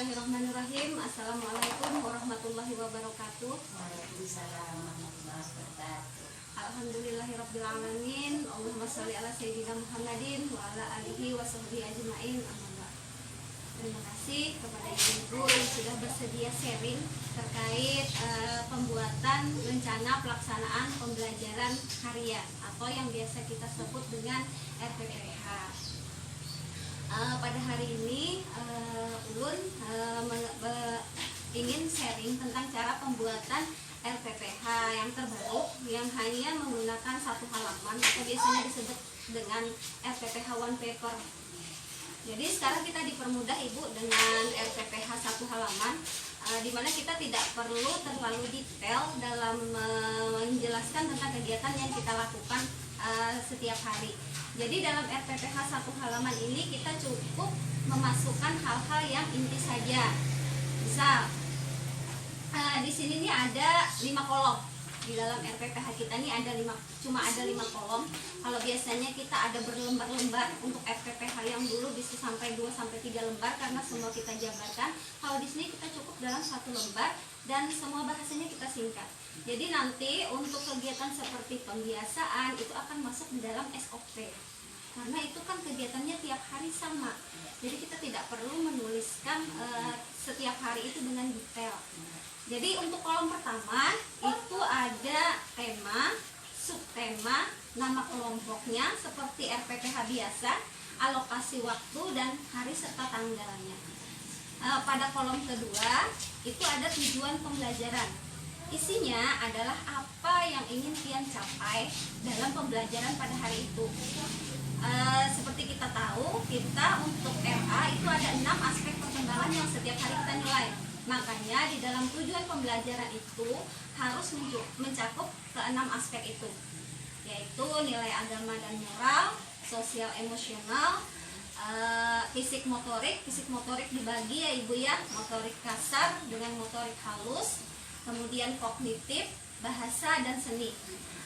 Bismillahirrahmanirrahim. Assalamualaikum warahmatullahi wabarakatuh. Waalaikumsalam warahmatullahi wabarakatuh. Alhamdulillahirrabbilalamin. Allahumma sholli ala sayyidina Muhammadin wa ala alihi wa sahbihi ajma'in. Amma ba'd. Terima kasih kepada ibu yang sudah bersedia sharing terkait pembuatan rencana pelaksanaan pembelajaran harian atau yang biasa kita sebut dengan RPPH. Pada hari ini Ulun ingin sharing tentang cara pembuatan RPPH yang terbaru yang hanya menggunakan satu halaman atau biasanya disebut dengan RPPH one paper. Jadi sekarang kita dipermudah Ibu dengan RPPH satu halaman, di mana kita tidak perlu terlalu detail dalam menjelaskan tentang kegiatan yang kita lakukan setiap hari. Jadi dalam RPPH satu halaman ini kita cukup memasukkan hal-hal yang inti saja. Misal di sini nih ada 5 kolom. Di dalam RPPH kita nih cuma ada 5 kolom. Kalau biasanya kita ada berlembar-lembar untuk RPPH yang dulu bisa sampai 2 sampai 3 lembar karena semua kita jabarkan. Kalau di sini kita cukup dalam 1 lembar dan semua bahasanya kita singkat. Jadi nanti untuk kegiatan seperti pembiasaan itu akan masuk di dalam SOP. Karena itu kan kegiatannya tiap hari sama. Jadi kita tidak perlu menuliskan setiap hari itu dengan detail. Jadi untuk kolom pertama itu ada tema, subtema, nama kelompoknya seperti RPPH biasa, alokasi waktu dan hari serta tanggalnya. Pada kolom kedua itu ada tujuan pembelajaran. Isinya adalah apa yang ingin pian capai dalam pembelajaran pada hari itu. Seperti kita tahu, kita untuk RA itu ada 6 aspek perkembangan yang setiap hari kita nilai. Makanya di dalam tujuan pembelajaran itu harus mencakup ke-6 aspek itu, yaitu nilai agama dan moral, sosial emosional, fisik motorik dibagi ya Ibu ya, motorik kasar dengan motorik halus, kemudian kognitif, bahasa dan seni.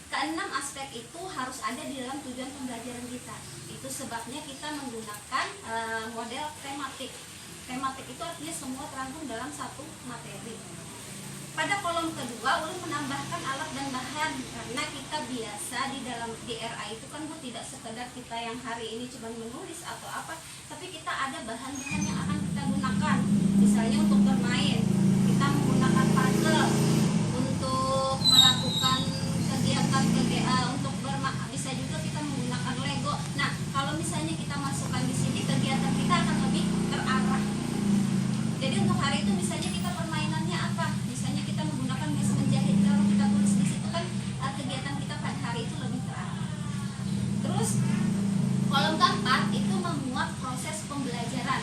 Ke-6 aspek itu harus ada di dalam tujuan pembelajaran kita. Itu sebabnya kita menggunakan model tematik. Tematik itu artinya semua terangkum dalam satu materi. Pada kolom kedua, Ulun menambahkan alat dan bahan karena kita biasa di RA itu kan Bu tidak sekedar kita yang hari ini cuma menulis atau apa, tapi kita ada bahan-bahan yang akan kita gunakan. Misalnya untuk bermain, kita menggunakan puzzle. Untuk melakukan kegiatan untuk bisa juga kita menggunakan Lego. Nah, kalau misalnya kita masukkan di sini, kegiatan kita akan lebih terarah. Jadi untuk hari itu misalnya kita permainannya apa? Misalnya kita menggunakan mesin menjahit. Kalau kita tulis di situ kan kegiatan kita pada hari itu lebih terarah. Terus kolom keempat itu memuat proses pembelajaran.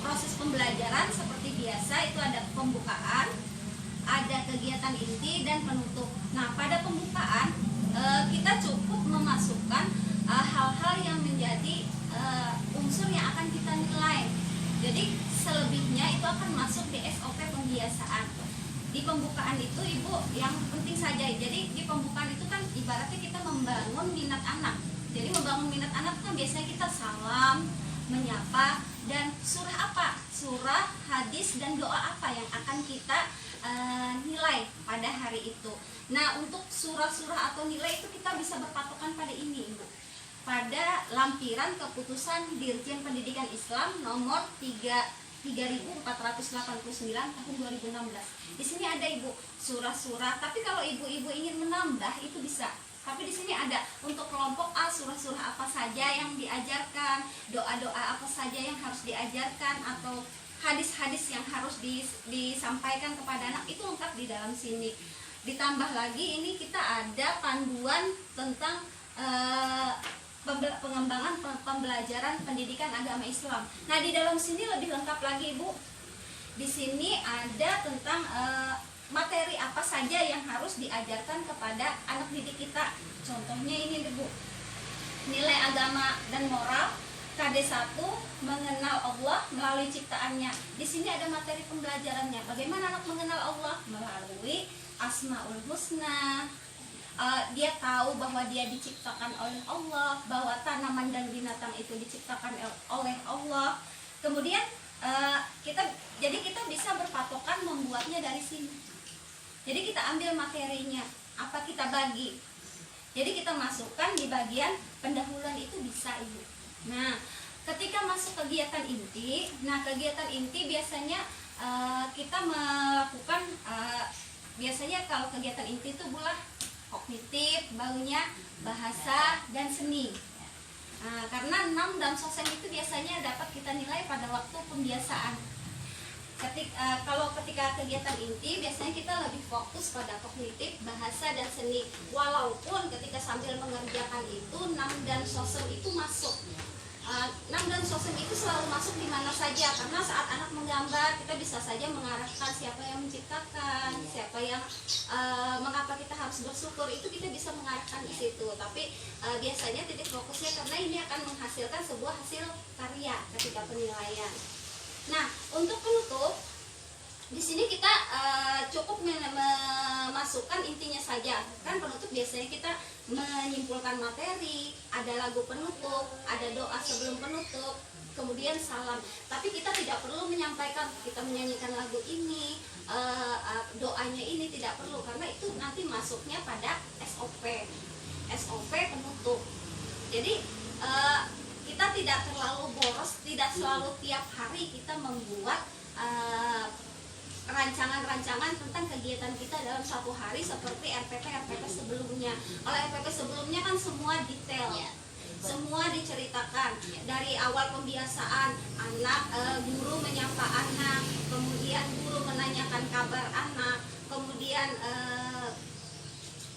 Proses pembelajaran seperti biasa itu ada pembukaan, ada kegiatan inti dan penutup. Nah, pada pembukaan kita cukup memasukkan hal-hal yang menjadi unsur yang akan kita nilai. Jadi selebihnya itu akan masuk di SOP pembiasaan. Di pembukaan itu Ibu yang penting saja. Jadi di pembukaan itu kan ibaratnya kita membangun minat anak. Jadi membangun minat anak kan biasanya kita salam, menyapa, dan surah apa? Surah, hadis, dan doa apa yang akan kita nilai pada hari itu. Nah, untuk surah-surah atau nilai itu kita bisa berpatokan pada ini Ibu, pada lampiran keputusan Dirjen Pendidikan Islam nomor 3489 tahun 2016. Di sini ada Ibu surah-surah, tapi kalau ibu-ibu ingin menambah itu bisa. Tapi di sini ada untuk kelompok A surah-surah apa saja yang diajarkan, doa-doa apa saja yang harus diajarkan, atau hadis-hadis yang harus disampaikan kepada anak, itu lengkap di dalam sini. Ditambah lagi ini kita ada panduan tentang pengembangan pembelajaran pendidikan agama Islam. Nah, di dalam sini lebih lengkap lagi Ibu. Di sini ada tentang materi apa saja yang harus diajarkan kepada anak didik kita. Contohnya ini Ibu, nilai agama dan moral, KD1, mengenal Allah melalui ciptaannya. Di sini ada materi pembelajarannya. Bagaimana anak mengenal Allah? Melalui Asmaul Husna. Dia tahu bahwa dia diciptakan oleh Allah, bahwa tanaman dan binatang itu diciptakan oleh Allah. Kemudian kita bisa berpatokan membuatnya dari sini. Jadi kita ambil materinya, apa kita bagi. Jadi kita masukkan di bagian pendahuluan itu bisa Ibu. Nah, ketika masuk kegiatan inti, kegiatan inti biasanya kita melakukan biasanya kalau kegiatan inti itu bulah kognitif, baunya bahasa dan seni. Karena 6 dan sosial itu biasanya dapat kita nilai pada waktu pembiasaan. Kalau ketika kegiatan inti biasanya kita lebih fokus pada kognitif, bahasa dan seni. Walaupun ketika sambil mengerjakan itu 6 dan sosial itu masuk. 6 dan sosial itu selalu masuk di mana saja, karena saat anak menggambar kita bisa saja mengarahkan siapa yang menciptakan, siapa yang mengapa kita harus bersyukur, itu kita bisa mengarahkan di situ. Tapi biasanya titik fokusnya karena ini akan menghasilkan sebuah hasil karya ketika penilaian. Nah, untuk penutup di sini kita cukup memasukkan intinya saja. Kan penutup biasanya kita menyimpulkan materi, ada lagu penutup, ada doa sebelum penutup, kemudian salam. Tapi kita tidak perlu menyampaikan kita menyanyikan lagu ini, doanya ini tidak perlu, karena itu nanti masuknya pada SOP penutup. Jadi kita tidak terlalu boros, tidak selalu tiap hari kita membuat rancangan-rancangan tentang kegiatan kita dalam satu hari seperti RPP sebelumnya. Kalau RPP sebelumnya kan semua detail, semua diceritakan dari awal pembiasaan, anak guru menyapa anak, kemudian guru menanyakan kabar anak, kemudian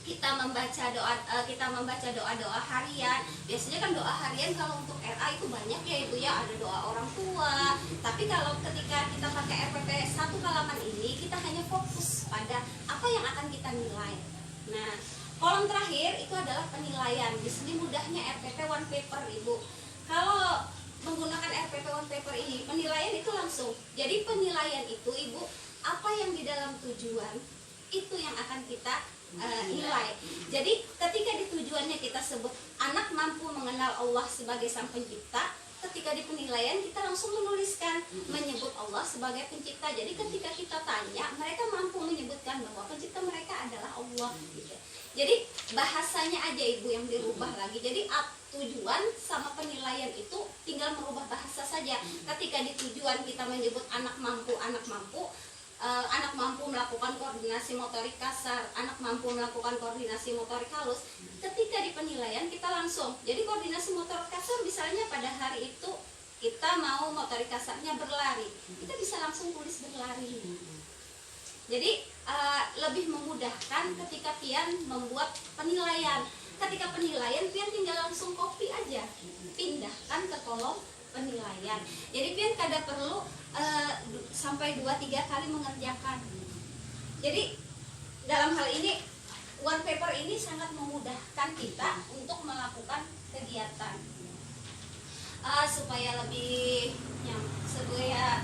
kita membaca doa harian. Biasanya kan doa harian kalau untuk RA itu banyak ya Ibu ya, ada doa orang tua. Tapi kalau ketika kita pakai RPP 1 halaman ini, kita hanya fokus pada apa yang akan kita nilai. Nah, kolom terakhir itu adalah penilaian. Di sini mudahnya RPP one paper Ibu. Kalau menggunakan RPP one paper ini, penilaian itu langsung. Jadi penilaian itu Ibu, apa yang di dalam tujuan itu yang akan kita nilai. Jadi ketika di tujuannya kita sebut anak mampu mengenal Allah sebagai Sang Pencipta, ketika di penilaian kita langsung menuliskan menyebut Allah sebagai pencipta. Jadi ketika kita tanya, mereka mampu menyebutkan bahwa pencipta mereka adalah Allah gitu. Jadi bahasanya aja Ibu yang dirubah lagi. Jadi tujuan sama penilaian itu tinggal merubah bahasa saja. Ketika di tujuan kita menyebut anak mampu anak mampu melakukan koordinasi motorik kasar, anak mampu melakukan koordinasi motorik halus. Ketika di penilaian kita langsung, jadi koordinasi motorik kasar misalnya pada hari itu kita mau motorik kasarnya berlari, kita bisa langsung tulis berlari. Jadi lebih memudahkan ketika pian membuat penilaian. Ketika penilaian pian tinggal langsung copy aja, pindahkan ke kolom penilaian. Jadi pian kada perlu sampai 2-3 kali mengerjakan. Jadi dalam hal ini one paper ini sangat memudahkan kita untuk melakukan kegiatan supaya lebih supaya